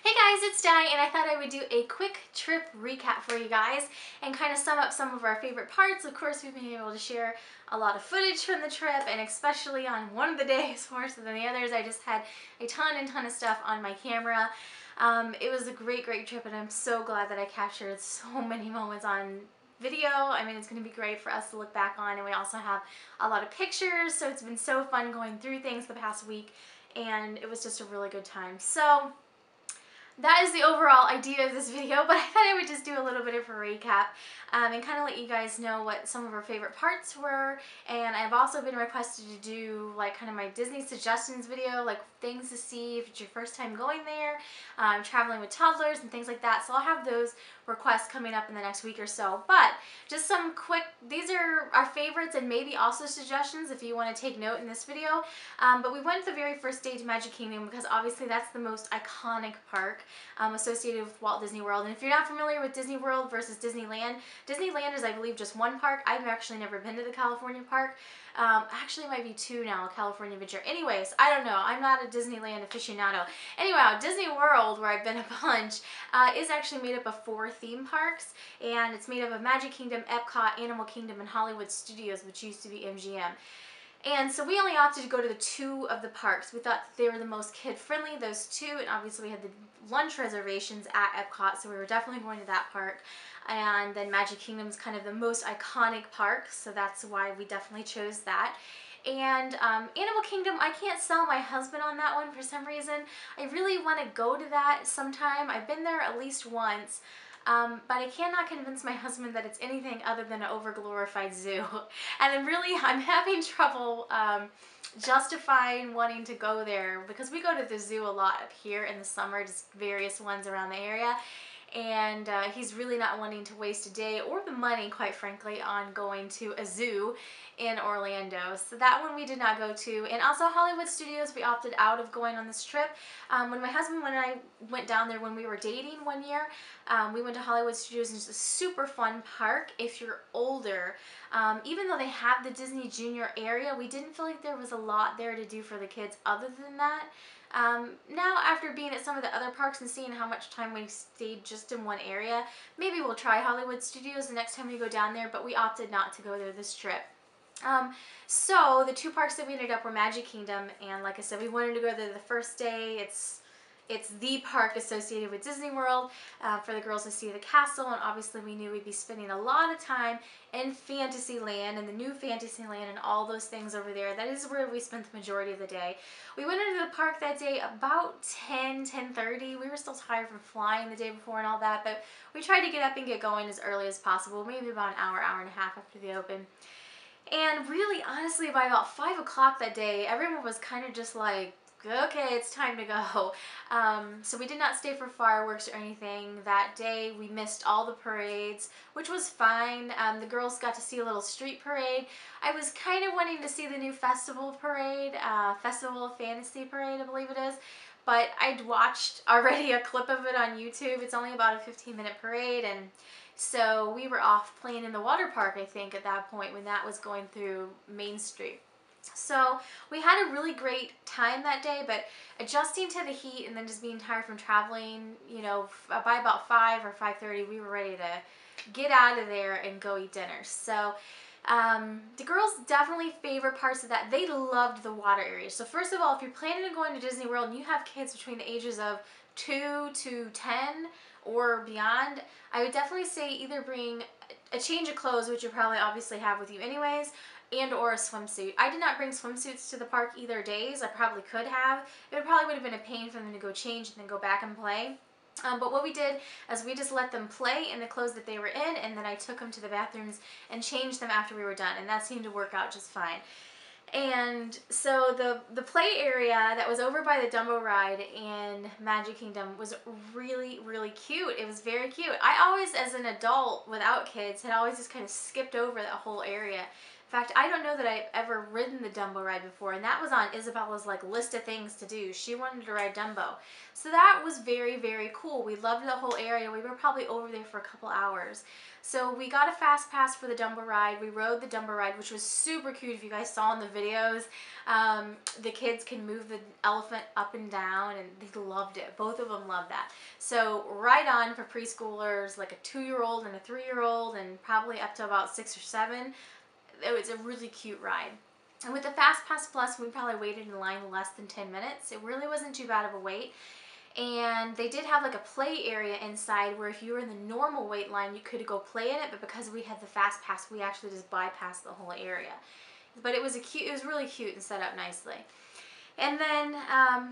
Hey guys, it's Di, and I thought I would do a quick trip recap for you guys and kind of sum up some of our favorite parts. Of course, we've been able to share a lot of footage from the trip, and especially on one of the days more so than the others, I just had a ton of stuff on my camera. It was a great trip, and I'm so glad that I captured so many moments on video. I mean, it's going to be great for us to look back on, and we also have a lot of pictures, so it's been so fun going through things the past week, and it was just a really good time. So that is the overall idea of this video, but I thought I would just do a little bit of a recap and kind of let you guys know what some of our favorite parts were. And I've also been requested to do like kind of my Disney suggestions video, like things to see if it's your first time going there, traveling with toddlers and things like that. So I'll have those requests coming up in the next week or so. But just some quick, these are our favorites and maybe also suggestions if you want to take note in this video. But we went the very first day to Magic Kingdom because obviously that's the most iconic park associated with Walt Disney World. And if you're not familiar with Disney World versus Disneyland, Disneyland is, I believe, just one park. I've actually never been to the California park. Actually, it might be two now, California Adventure. Anyways, I don't know. I'm not a Disneyland aficionado. Anyway, Disney World, where I've been a bunch, is actually made up of 4 theme parks, and it's made up of Magic Kingdom, Epcot, Animal Kingdom, and Hollywood Studios, which used to be MGM. And so we only opted to go to the 2 of the parks. We thought they were the most kid-friendly, those 2, and obviously we had the lunch reservations at Epcot, so we were definitely going to that park. And then Magic Kingdom's kind of the most iconic park, so that's why we definitely chose that. And Animal Kingdom, I can't sell my husband on that one for some reason. I really want to go to that sometime. I've been there at least once. But I cannot convince my husband that it's anything other than an over-glorified zoo. And I'm having trouble justifying wanting to go there because we go to the zoo a lot up here in the summer, just various ones around the area. And he's really not wanting to waste a day or the money, quite frankly, on going to a zoo in Orlando. So that one we did not go to. And also Hollywood Studios, we opted out of going on this trip. When my husband and I went down there when we were dating one year, we went to Hollywood Studios, and it's a super fun park if you're older. Even though they have the Disney Junior area, we didn't feel like there was a lot there to do for the kids other than that. Now, after being at some of the other parks and seeing how much time we stayed just in one area, maybe we'll try Hollywood Studios the next time we go down there, but we opted not to go there this trip. So the 2 parks that we ended up were Magic Kingdom, and like I said, we wanted to go there the first day. It's the park associated with Disney World for the girls to see the castle, and obviously we knew we'd be spending a lot of time in Fantasyland and the new Fantasyland and all those things over there. That is where we spent the majority of the day. We went into the park that day about 10:30. We were still tired from flying the day before and all that, but we tried to get up and get going as early as possible, maybe about an hour and a half after the open. And really, honestly, by about 5 o'clock that day, everyone was kind of just like, okay, it's time to go. So we did not stay for fireworks or anything that day. We missed all the parades, which was fine. The girls got to see a little street parade. I was kind of wanting to see the new festival parade, Festival of Fantasy parade, I believe it is. But I'd watched already a clip of it on YouTube. It's only about a 15-minute parade, and so we were off playing in the water park, I think, at that point when that was going through Main Street. So we had a really great time that day, but adjusting to the heat and then just being tired from traveling, you know, by about 5 or 5:30, we were ready to get out of there and go eat dinner. So the girls definitely favorite parts of that. They loved the water area. So first of all, if you're planning on going to Disney World and you have kids between the ages of 2 to 10 or beyond, I would definitely say either bring a change of clothes, which you probably obviously have with you anyways, and or a swimsuit. I did not bring swimsuits to the park either days. I probably could have. It probably would have been a pain for them to go change and then go back and play. But what we did is we just let them play in the clothes that they were in, and then I took them to the bathrooms and changed them after we were done, and that seemed to work out just fine. And so the play area that was over by the Dumbo ride in Magic Kingdom was really cute. It was very cute. I always, as an adult without kids, had always just kind of skipped over that whole area. In fact, I don't know that I've ever ridden the Dumbo ride before, and that was on Isabella's like list of things to do. She wanted to ride Dumbo. So that was very, very cool. We loved the whole area. We were probably over there for a couple hours. So we got a fast pass for the Dumbo ride. We rode the Dumbo ride, which was super cute. If you guys saw in the videos, the kids can move the elephant up and down, and they loved it. Both of them loved that. So right on for preschoolers, like a 2-year-old and a 3-year-old, and probably up to about 6 or 7. It was a really cute ride. And with the Fast Pass Plus, we probably waited in line less than 10 minutes. It really wasn't too bad of a wait. And they did have like a play area inside where if you were in the normal wait line, you could go play in it, but because we had the Fast Pass, we actually just bypassed the whole area. But it was really cute and set up nicely. And then,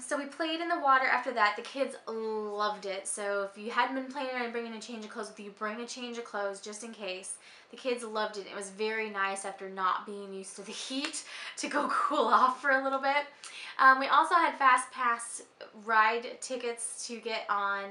so we played in the water after that. The kids loved it. So if you hadn't been planning on bringing a change of clothes with you, bring a change of clothes just in case. The kids loved it. It was very nice after not being used to the heat to go cool off for a little bit. We also had Fast Pass ride tickets to get on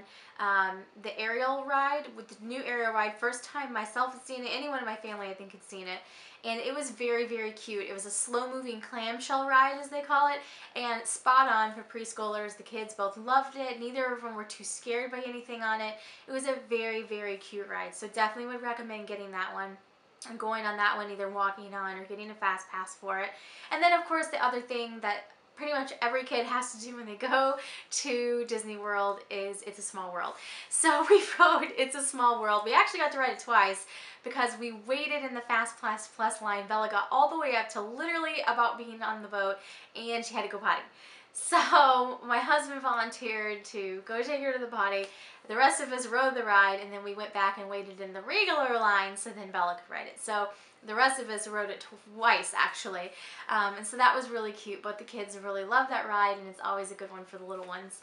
the aerial ride, with the new aerial ride. First time myself had seen it. Anyone in my family I think had seen it. And it was very, very cute. It was a slow-moving clamshell ride, as they call it, and spot on for preschoolers. The kids both loved it. Neither of them were too scared by anything on it. It was a very, very cute ride, so definitely would recommend getting that one and going on that one, either walking on or getting a Fast Pass for it. And then, of course, the other thing that pretty much every kid has to do when they go to Disney World is It's a Small World. So we rode It's a Small World. We actually got to ride it twice because we waited in the Fast Pass Plus line. Bella got all the way up to literally about being on the boat, and she had to go potty. So my husband volunteered to go take her to the potty. The rest of us rode the ride, and then we went back and waited in the regular line so then Bella could ride it. So the rest of us rode it twice, actually. And so that was really cute. But the kids really love that ride, and it's always a good one for the little ones.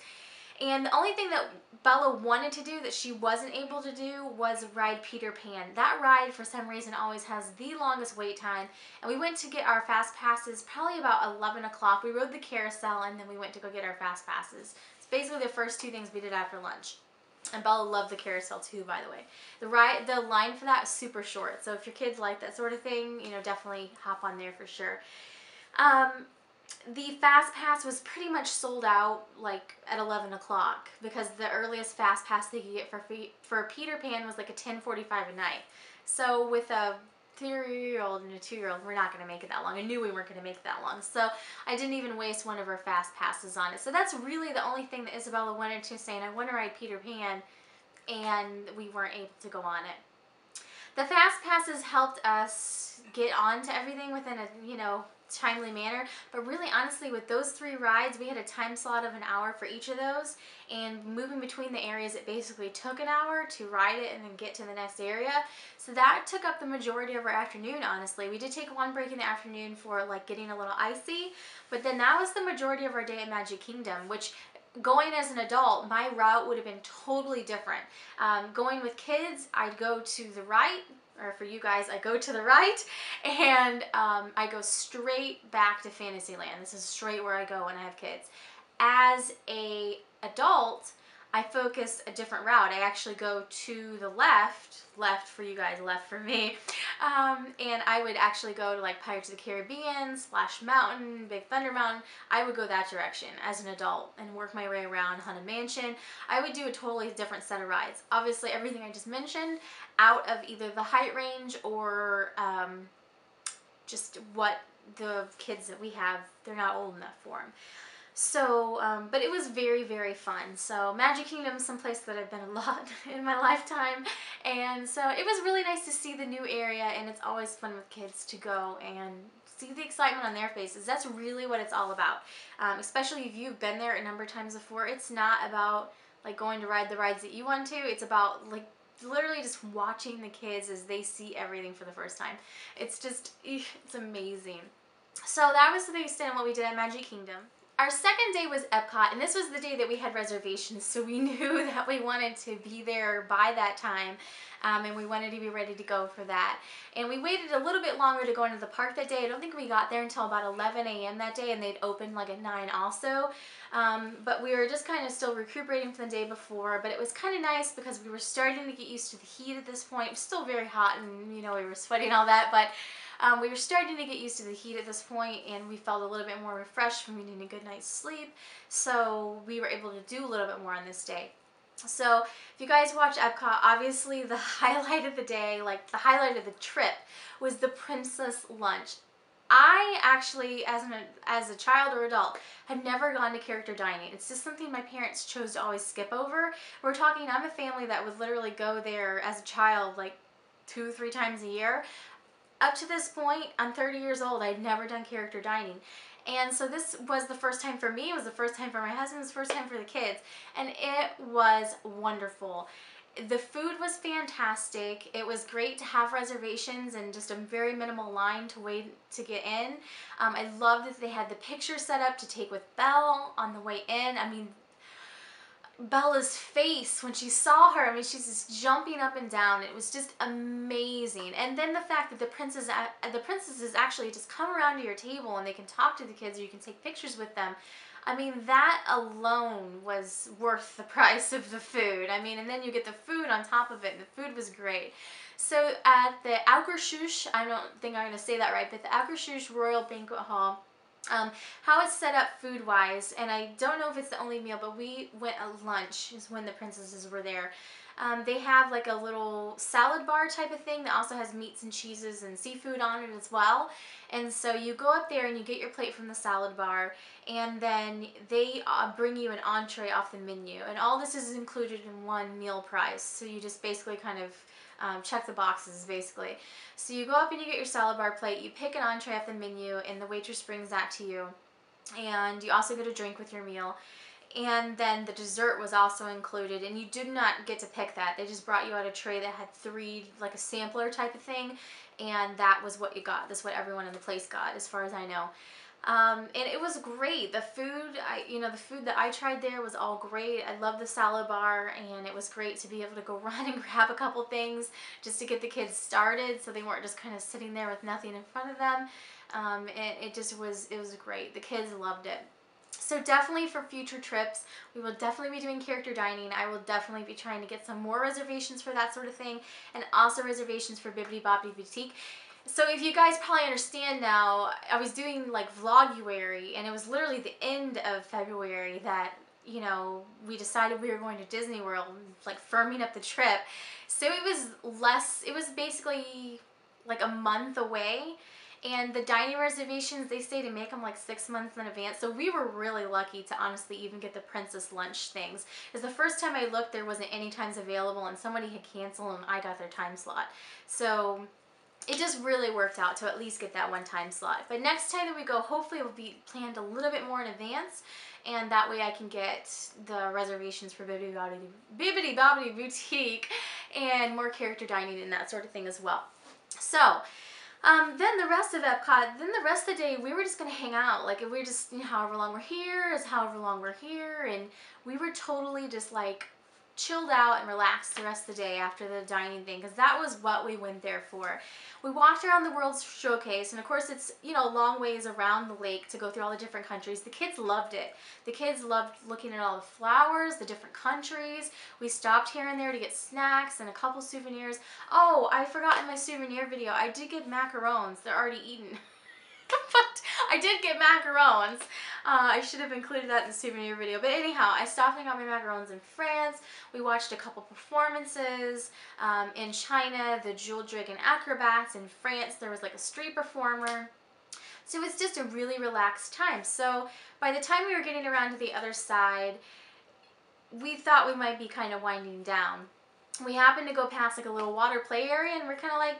And the only thing that Bella wanted to do that she wasn't able to do was ride Peter Pan. That ride, for some reason, always has the longest wait time. And we went to get our Fast Passes probably about 11 o'clock. We rode the carousel, and then we went to go get our Fast Passes. It's basically the first two things we did after lunch. And Bella loved the carousel too, by the way. The line for that is super short. So if your kids like that sort of thing, you know, definitely hop on there for sure. The Fast Pass was pretty much sold out like at 11 o'clock because the earliest Fast Pass they could get for Peter Pan was like a 10:45 at night. So with a 3-year-old and a 2-year-old, we're not going to make it that long. I knew we weren't going to make it that long. So I didn't even waste one of our Fast Passes on it. So that's really the only thing that Isabella wanted to say, and I want to ride Peter Pan, and we weren't able to go on it. The Fast Passes helped us get on to everything within a, you know, timely manner, but really honestly with those 3 rides we had a time slot of an hour for each of those, and moving between the areas it basically took an hour to ride it and then get to the next area. So that took up the majority of our afternoon, honestly. We did take one break in the afternoon for like getting a little icy, but then that was the majority of our day at Magic Kingdom, which going as an adult, my route would have been totally different. Going with kids, I'd go to the right, or for you guys, I go to the right, and I go straight back to Fantasyland. This is straight where I go when I have kids. As an adult, I focus a different route. I actually go to the left for you guys, left for me, and I would actually go to like Pirates of the Caribbean, Splash Mountain, Big Thunder Mountain. I would go that direction as an adult and work my way around Haunted Mansion. I would do a totally different set of rides. Obviously everything I just mentioned out of either the height range or just what the kids that we have, they're not old enough for them. So, but it was very, very fun. So Magic Kingdom is someplace that I've been a lot in my lifetime. And so it was really nice to see the new area, and it's always fun with kids to go and see the excitement on their faces. That's really what it's all about. Especially if you've been there a number of times before. It's not about like going to ride the rides that you want to. It's about like literally just watching the kids as they see everything for the first time. It's just, it's amazing. So that was the extent of what we did at Magic Kingdom. Our second day was Epcot, and this was the day that we had reservations, so we knew that we wanted to be there by that time, and we wanted to be ready to go for that. And we waited a little bit longer to go into the park that day. I don't think we got there until about 11 a.m. that day, and they'd opened like at 9 also. But we were just kind of still recuperating from the day before, but it was kind of nice because we were starting to get used to the heat at this point. It was still very hot, and you know, we were sweating all that, but We were starting to get used to the heat at this point, and we felt a little bit more refreshed from getting a good night's sleep, so we were able to do a little bit more on this day. So if you guys watch Epcot, obviously the highlight of the day, like the highlight of the trip, was the princess lunch. I actually, as a child or adult, had never gone to character dining. It's just something my parents chose to always skip over. We're talking, I'm a family that would literally go there as a child like 2-3 times a year. Up to this point, I'm 30 years old, I'd never done character dining. And so this was the first time for me, it was the first time for my husband, it was the first time for the kids. And it was wonderful. The food was fantastic. It was great to have reservations and just a very minimal line to wait to get in. I love that they had the picture set up to take with Belle on the way in. I mean, Bella's face when she saw her, I mean, she's just jumping up and down. It was just amazing. And then the fact that the princesses actually just come around to your table and they can talk to the kids or you can take pictures with them. I mean, that alone was worth the price of the food. I mean, and then you get the food on top of it, and the food was great. So at the Augerschuss, I don't think I'm going to say that right, but the Augerschuss Royal Banquet Hall, how it's set up food-wise, and I don't know if it's the only meal, but we went at lunch is when the princesses were there. They have like a little salad bar type of thing that also has meats and cheeses and seafood on it as well. And so you go up there and you get your plate from the salad bar, and then they bring you an entree off the menu. And all this is included in one meal price. So you just basically kind of check the boxes basically. So you go up and you get your salad bar plate, you pick an entree off the menu, and the waitress brings that to you. And you also get a drink with your meal. And then the dessert was also included, and you did not get to pick that. They just brought you out a tray that had 3, like a sampler type of thing, and that was what you got. That's what everyone in the place got, as far as I know. And it was great. The food, the food that I tried there was all great. I love the salad bar, and it was great to be able to go run and grab a couple things just to get the kids started, so they weren't just kind of sitting there with nothing in front of them. It was great. The kids loved it. So definitely for future trips, we will definitely be doing character dining. I will definitely be trying to get some more reservations for that sort of thing, and also reservations for Bibbidi Bobbidi Boutique. So if you guys probably understand now, I was doing like Vloguary, and it was literally the end of February that, you know, we decided we were going to Disney World, like firming up the trip. So it was basically like a month away. And the dining reservations, they say to make them like 6 months in advance. So we were really lucky to honestly even get the princess lunch things. Because the first time I looked, there wasn't any times available, and somebody had canceled and I got their time slot. So it just really worked out to at least get that one time slot. But next time that we go, hopefully it will be planned a little bit more in advance. And that way I can get the reservations for Bibbidi Bobbidi Boutique and more character dining and that sort of thing as well. So then the rest of Epcot, then the rest of the day, we were just going to hang out. Like, we were just, you know, however long we're here is however long we're here. And we were totally just, like, chilled out and relaxed the rest of the day after the dining thing, because that was what we went there for. We walked around the World Showcase, and of course it's, you know, a long ways around the lake to go through all the different countries. The kids loved it. The kids loved looking at all the flowers, the different countries. We stopped here and there to get snacks and a couple souvenirs. Oh, I forgot in my souvenir video, I did get macarons. They're already eaten. But I did get macarons. I should have included that in the souvenir video. But anyhow, I stopped and got my macarons in France. We watched a couple performances. In China, the Jewel Dragon Acrobats. In France, there was like a street performer. So it was just a really relaxed time. So by the time we were getting around to the other side, we thought we might be kind of winding down. We happened to go past like a little water play area, and we're kind of like,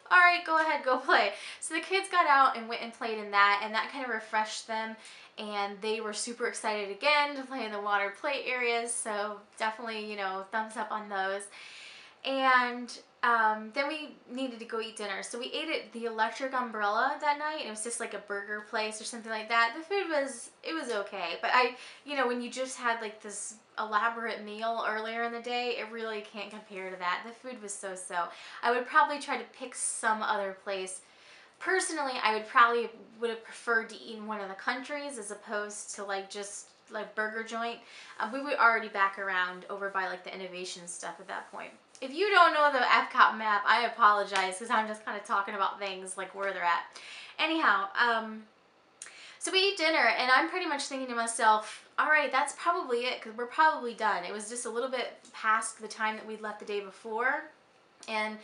all right, go ahead, go play. So the kids got out and went and played in that, and that kind of refreshed them, and they were super excited again to play in the water play areas. So definitely, you know, thumbs up on those. And then we needed to go eat dinner. So we ate at the Electric Umbrella that night. It was just like a burger place or something like that. The food was, it was okay. But you know, when you just had like this elaborate meal earlier in the day, it really can't compare to that. The food was so-so. I would probably try to pick some other place. Personally, I would have preferred to eat in one of the countries as opposed to like just like burger joint. We were already back around over by like the innovation stuff at that point. if you don't know the Epcot map, I apologize because I'm just kind of talking about things like where they're at. Anyhow, so we eat dinner, and I'm pretty much thinking to myself, all right, that's probably it, because we're probably done. It was just a little bit past the time that we'd left the day before, and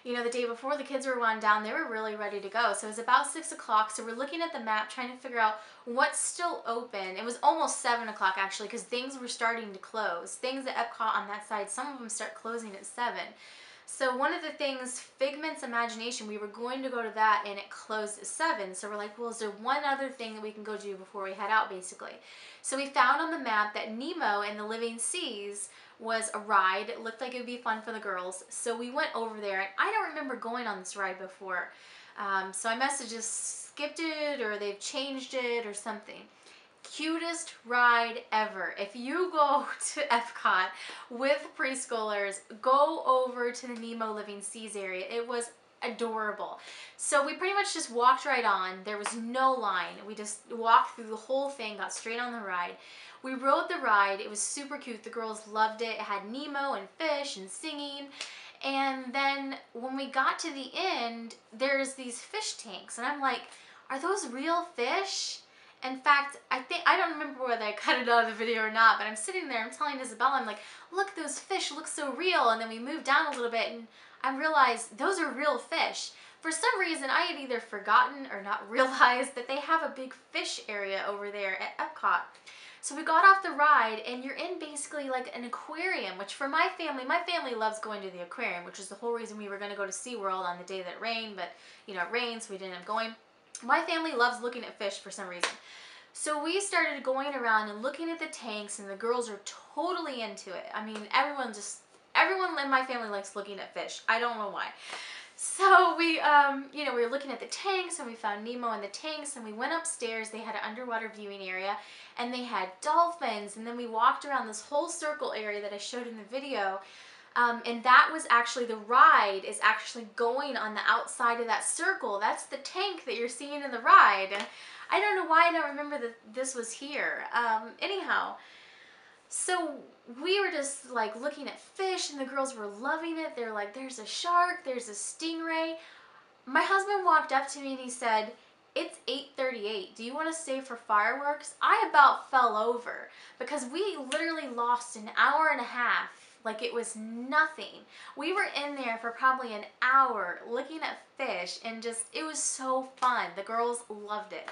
you know, the day before the kids were wound down, they were really ready to go. So it was about 6 o'clock, so we're looking at the map, trying to figure out what's still open. It was almost 7 o'clock actually, because things were starting to close. Things at Epcot on that side, some of them start closing at 7. So one of the things, Figment's Imagination, we were going to go to that and it closed at 7. So we're like, well, is there one other thing that we can go do before we head out, basically? So we found on the map that Nemo and the Living Seas was a ride. It looked like it would be fun for the girls. So we went over there, and I don't remember going on this ride before. So I must have just skipped it, or they've changed it or something. Cutest ride ever. If you go to Epcot with preschoolers, go over to the Nemo Living Seas area. It was adorable. So we pretty much just walked right on. There was no line. We just walked through the whole thing, got straight on the ride. We rode the ride. It was super cute. The girls loved it. It had Nemo and fish and singing. And then when we got to the end, there's these fish tanks. And I'm like, are those real fish? In fact, I don't remember whether I cut it out of the video or not, but I'm sitting there, I'm telling Isabella, I'm like, look, those fish look so real. And then we moved down a little bit, and I realized those are real fish. For some reason, I had either forgotten or not realized that they have a big fish area over there at Epcot. So we got off the ride, and you're in basically like an aquarium, which for my family loves going to the aquarium, which is the whole reason we were going to go to SeaWorld on the day that it rained, but you know, it rained, so we didn't end up going. My family loves looking at fish for some reason. So we started going around and looking at the tanks, and the girls are totally into it. I mean, everyone in my family likes looking at fish. I don't know why. So we, you know, we were looking at the tanks, and we found Nemo in the tanks, and we went upstairs. They had an underwater viewing area, and they had dolphins, and then we walked around this whole circle area that I showed in the video, and that was actually, the ride is actually going on the outside of that circle. That's the tank that you're seeing in the ride. And I don't know why I don't remember that this was here. Anyhow, so we were just like looking at fish, and the girls were loving it. They're like, there's a shark, there's a stingray. My husband walked up to me and he said, it's 8:38. Do you want to stay for fireworks? I about fell over because we literally lost an hour and a half. Like it was nothing. We were in there for probably an hour looking at fish, and just, it was so fun. The girls loved it.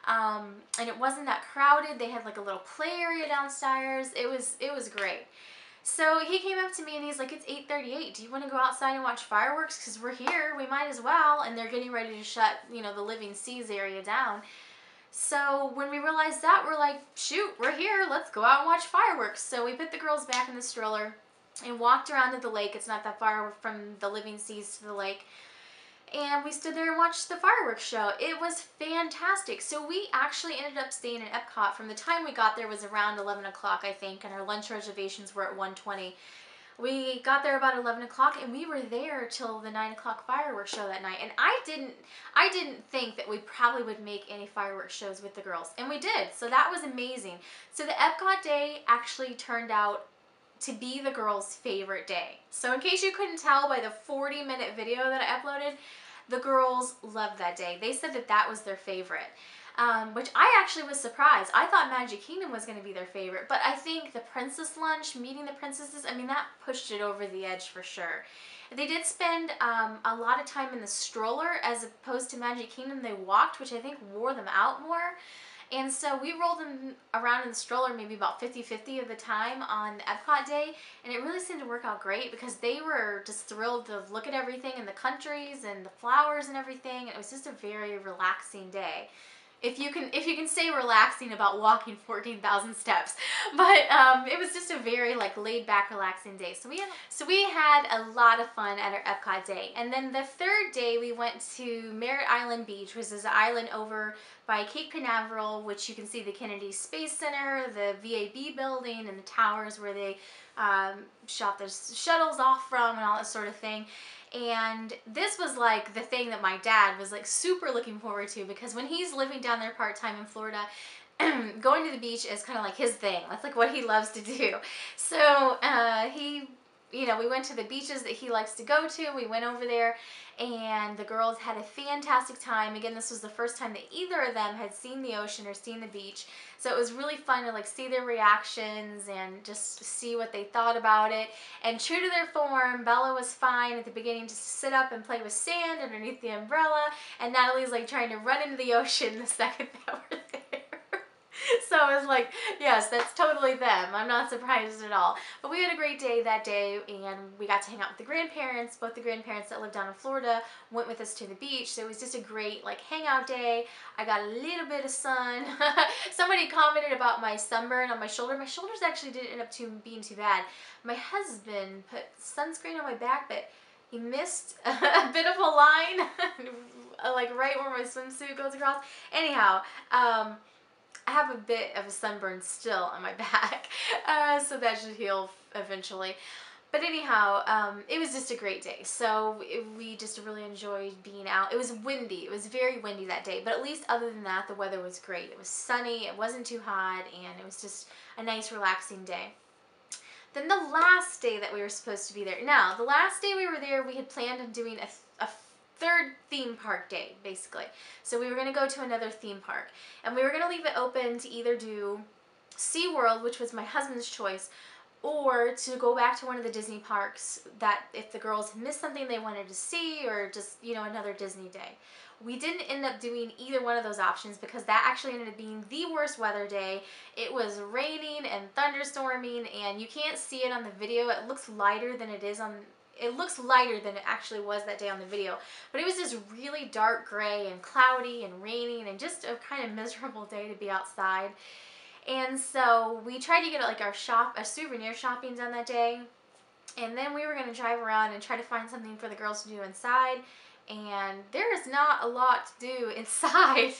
And it wasn't that crowded. They had like a little play area downstairs. It was great. So he came up to me and he's like, it's 8:38. Do you want to go outside and watch fireworks? Because we're here, we might as well. And they're getting ready to shut, you know, the Living Seas area down. So when we realized that, we're like, shoot, we're here. Let's go out and watch fireworks. So we put the girls back in the stroller and walked around to the lake. It's not that far from the Living Seas to the lake. And we stood there and watched the fireworks show. It was fantastic. So we actually ended up staying in Epcot. From the time we got there was around 11 o'clock, I think, and our lunch reservations were at 1:20. We got there about 11 o'clock, and we were there till the 9 o'clock fireworks show that night. And I didn't think that we probably would make any fireworks shows with the girls, and we did. So that was amazing. So the Epcot day actually turned out to be the girls' favorite day. So in case you couldn't tell by the 40-minute video that I uploaded, the girls loved that day. They said that that was their favorite, which I actually was surprised. I thought Magic Kingdom was going to be their favorite, but I think the princess lunch, meeting the princesses, I mean, that pushed it over the edge for sure. They did spend a lot of time in the stroller as opposed to Magic Kingdom. They walked, which I think wore them out more. And so we rolled them around in the stroller maybe about 50-50 of the time on the Epcot day, and it really seemed to work out great because they were just thrilled to look at everything and the countries and the flowers and everything. It was just a very relaxing day. If you can say relaxing about walking 14,000 steps, but it was just a very like laid back, relaxing day. So we had a lot of fun at our Epcot day. And then the third day we went to Merritt Island Beach, which is an island over by Cape Canaveral, which you can see the Kennedy Space Center, the VAB building, and the towers where they shot the shuttles off from and all that sort of thing. And this was like the thing that my dad was like super looking forward to, because when he's living down there part-time in Florida, going to the beach is kind of like his thing. That's like what he loves to do. So he you know, we went to the beaches that he likes to go to. We went over there and the girls had a fantastic time. Again, this was the first time that either of them had seen the ocean or seen the beach. So it was really fun to like see their reactions and just see what they thought about it. And true to their form, Bella was fine at the beginning just to sit up and play with sand underneath the umbrella. And Natalie's like trying to run into the ocean the second that we're there. So I was like, yes, that's totally them. I'm not surprised at all. But we had a great day that day, and we got to hang out with the grandparents. Both the grandparents that live down in Florida went with us to the beach. So it was just a great like hangout day. I got a little bit of sun. Somebody commented about my sunburn on my shoulder. My shoulders actually didn't end up being too bad. My husband put sunscreen on my back, but he missed a bit of a line, like right where my swimsuit goes across. Anyhow, I have a bit of a sunburn still on my back, so that should heal eventually. But anyhow, it was just a great day. So we just really enjoyed being out. It was windy. It was very windy that day. But at least other than that, the weather was great. It was sunny. It wasn't too hot. And it was just a nice, relaxing day. Then the last day that we were supposed to be there. Now, the last day we were there, we had planned on doing a third theme park day, basically. So we were going to go to another theme park. And we were going to leave it open to either do SeaWorld, which was my husband's choice, or to go back to one of the Disney parks that if the girls missed something they wanted to see, or just, you know, another Disney day. We didn't end up doing either one of those options because that actually ended up being the worst weather day. It was raining and thunderstorming, and you can't see it on the video. It looks lighter than it is on it looks lighter than it actually was that day on the video. But it was just really dark gray and cloudy and raining and just a kind of miserable day to be outside. And so we tried to get like our souvenir shopping done that day. And then we were going to drive around and try to find something for the girls to do inside. And there is not a lot to do inside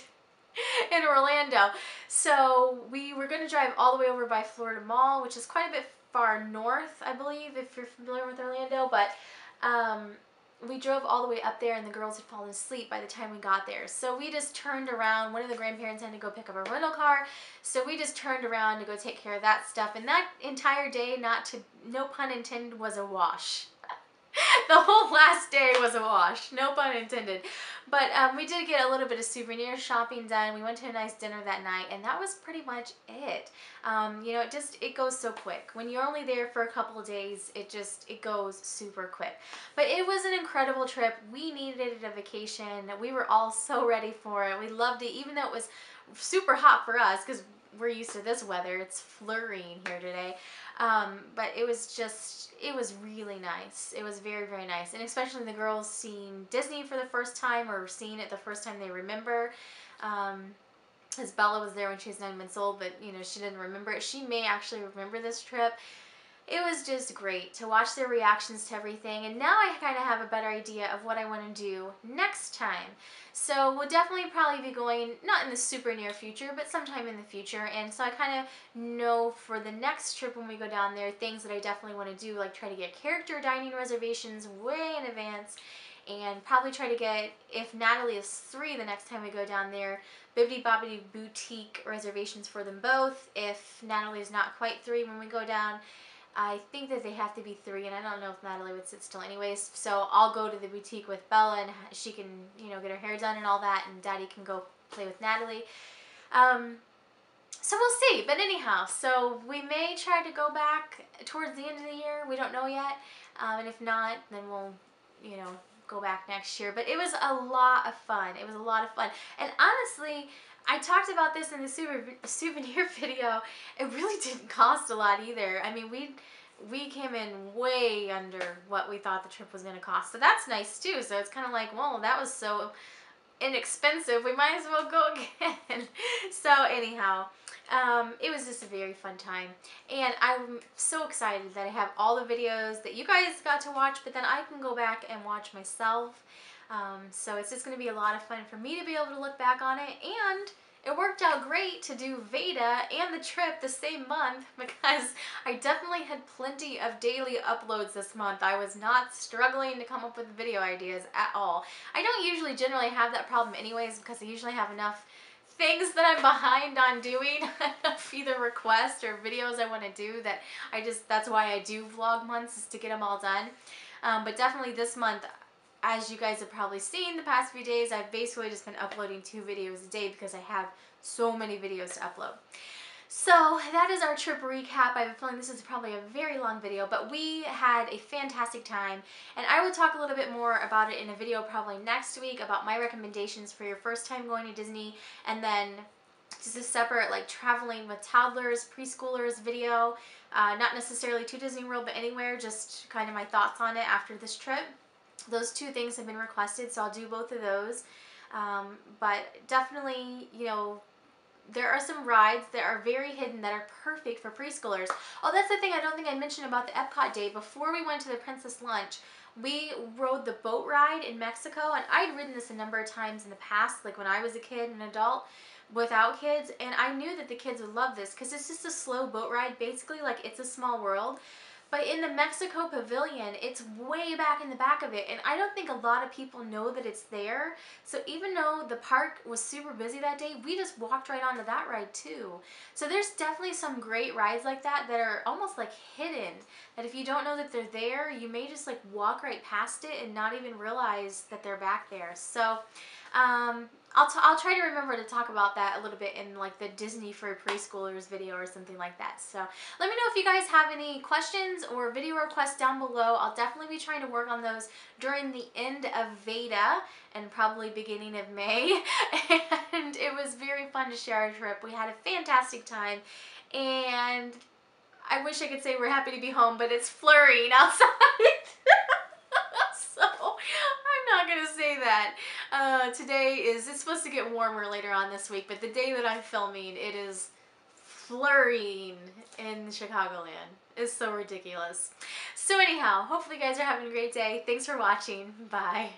in Orlando. So we were going to drive all the way over by Florida Mall, which is quite a bit far north, I believe, if you're familiar with Orlando. But we drove all the way up there, and the girls had fallen asleep by the time we got there. So we just turned around. One of the grandparents had to go pick up a rental car, so we just turned around to go take care of that stuff. And that entire day, no pun intended, was a wash. The whole last day was a wash, no pun intended. But we did get a little bit of souvenir shopping done. We went to a nice dinner that night, and that was pretty much it. You know, it goes so quick. When you're only there for a couple of days, it goes super quick. But it was an incredible trip. We needed a vacation. We were all so ready for it. We loved it, even though it was super hot for us because we're used to this weather. It's flurrying here today. But it was really nice. It was very, very nice. And especially the girls seeing Disney for the first time, or seeing it the first time they remember. As Bella was there when she was 9 months old, but you know, she didn't remember it. She may actually remember this trip. It was just great to watch their reactions to everything, and now I kind of have a better idea of what I want to do next time. So we'll definitely probably be going, not in the super near future, but sometime in the future, and so I kind of know for the next trip when we go down there, things that I definitely want to do, like try to get character dining reservations way in advance, and probably try to get, if Natalie is 3 the next time we go down there, Bibbidi Bobbidi Boutique reservations for them both. If Natalie is not quite 3 when we go down, I think that they have to be 3, and I don't know if Natalie would sit still anyways. So I'll go to the boutique with Bella, and she can, you know, get her hair done and all that, and Daddy can go play with Natalie. So we'll see. But anyhow, so we may try to go back towards the end of the year. We don't know yet. And if not, then we'll, you know, go back next year. But it was a lot of fun. It was a lot of fun. And honestly, I talked about this in the souvenir video. It really didn't cost a lot either. I mean, we came in way under what we thought the trip was going to cost. So that's nice too. So it's kind of like, well, that was so inexpensive. We might as well go again. So anyhow, it was just a very fun time. And I'm so excited that I have all the videos that you guys got to watch, but then I can go back and watch myself. So it's just going to be a lot of fun for me to be able to look back on it, and it worked out great to do Veda and the trip the same month because I definitely had plenty of daily uploads this month. I was not struggling to come up with video ideas at all. I don't usually generally have that problem anyways because I usually have enough things that I'm behind on doing of either requests or videos I want to do that that's why I do vlog months, is to get them all done. But definitely this month, as you guys have probably seen the past few days, I've basically just been uploading 2 videos a day because I have so many videos to upload. So that is our trip recap. I have a feeling this is probably a very long video, but we had a fantastic time, and I will talk a little bit more about it in a video probably next week about my recommendations for your first time going to Disney, and then just a separate like traveling with toddlers, preschoolers video, not necessarily to Disney World, but anywhere, just kind of my thoughts on it after this trip. Those 2 things have been requested, so I'll do both of those. But definitely, you know, there are some rides that are very hidden that are perfect for preschoolers. Oh, that's the thing I don't think I mentioned about the Epcot day. Before we went to the Princess Lunch, we rode the boat ride in Mexico, and I'd ridden this a number of times in the past, like when I was a kid and an adult without kids, and I knew that the kids would love this because it's just a slow boat ride, basically like It's a Small World. But in the Mexico Pavilion, it's way back in the back of it, and I don't think a lot of people know that it's there. So even though the park was super busy that day, we just walked right onto that ride too. So there's definitely some great rides like that that are almost like hidden, that if you don't know that they're there, you may just like walk right past it and not even realize that they're back there. So I'll try to remember to talk about that a little bit in like the Disney for preschoolers video or something like that. So let me know if you guys have any questions or video requests down below. I'll definitely be trying to work on those during the end of Veda and probably beginning of May. And it was very fun to share our trip. We had a fantastic time, and I wish I could say we're happy to be home, but it's flurrying outside. So I'm not gonna say that. It's supposed to get warmer later on this week, but the day that I'm filming, it is flurrying in Chicagoland. It's so ridiculous. So anyhow, hopefully you guys are having a great day. Thanks for watching. Bye.